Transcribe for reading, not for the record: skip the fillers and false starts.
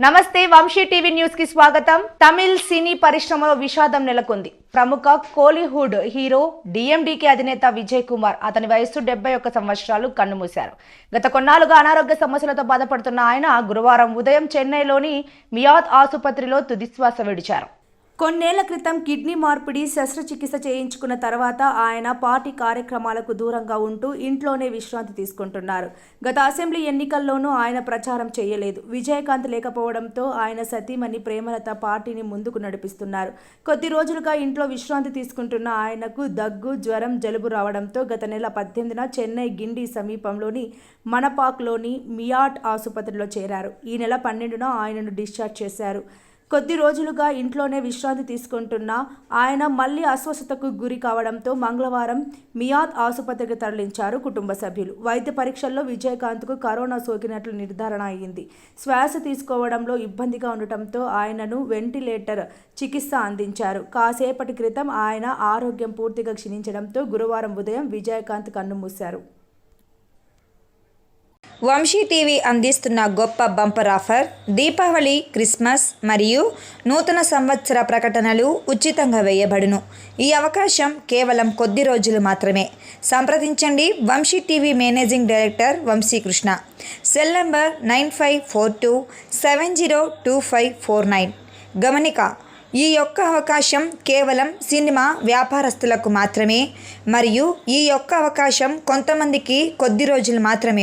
నమస్తే Vamsi TV news కి స్వాగతం. తమిళ్ సినీ పరిశ్రమలో విషాదం నెలకొంది. ప్రముఖ కోలీవుడ్ హీరో డిఎండికే అధినేత విజయ్ కుమార్ అతని వయస్సు 71 సంవత్సరాలు కన్నుమూశారు. గత కొన్నాళ్లుగా అనారోగ్య సమస్యలతో బాధపడుతున్న ఆయన గురువారం ఉదయం చెన్నైలోని మియాద్ ఆసుపత్రిలో తుదిశ్వాస విడిచారు. కొన్నేళ్ల క్రితం కిడ్నీ మార్పిడి శస్త్రచికిత్స చేయించుకున్న తర్వాత ఆయన పార్టీ కార్యక్రమాలకు దూరంగా ఉంటూ ఇంట్లోనే విశ్రాంతి తీసుకుంటున్నారు. గత అసెంబ్లీ ఎన్నికల్లోనూ ఆయన ప్రచారం చేయలేదు. విజయకాంత్ లేకపోవడంతో ఆయన సతీమణి ప్రేమలత పార్టీని ముందుకు నడిపిస్తున్నారు. కొద్ది రోజులుగా ఇంట్లో విశ్రాంతి తీసుకుంటున్న ఆయనకు దగ్గు, జ్వరం, జలుబు రావడంతో గత నెల 18న చెన్నై గిండి సమీపంలోని మనపాక్లోని మియాట్ ఆసుపత్రిలో చేరారు. ఈ నెల 12న ఆయనను డిశ్చార్జ్ చేశారు. కొద్ది రోజులుగా ఇంట్లోనే విశ్రాంతి తీసుకుంటున్న ఆయన మళ్లీ అస్వస్థతకు గురి కావడంతో మంగళవారం మియాద్ ఆసుపత్రికి తరలించారు కుటుంబ సభ్యులు. వైద్య పరీక్షల్లో విజయకాంత్కు కరోనా సోకినట్లు నిర్ధారణ అయింది. శ్వాస తీసుకోవడంలో ఇబ్బందిగా ఉండటంతో ఆయనను వెంటిలేటర్ చికిత్స అందించారు. కాసేపటి క్రితం ఆయన ఆరోగ్యం పూర్తిగా క్షీణించడంతో గురువారం ఉదయం విజయకాంత్ కన్నుమూశారు. వంశీ టీవీ అందిస్తున్న గొప్ప బంపర్ ఆఫర్. దీపావళి, క్రిస్మస్ మరియు నూతన సంవత్సర ప్రకటనలు ఉచితంగా వేయబడును. ఈ అవకాశం కేవలం కొద్ది రోజులు మాత్రమే. సంప్రదించండి Vamshi TV managing director Vamshikrishna. Cell number 9542702549. గమనిక: ఈ యొక్క అవకాశం కేవలం సినిమా వ్యాపారస్తులకు మాత్రమే మరియు ఈ యొక్క అవకాశం కొంతమందికి కొద్ది రోజులు మాత్రమే.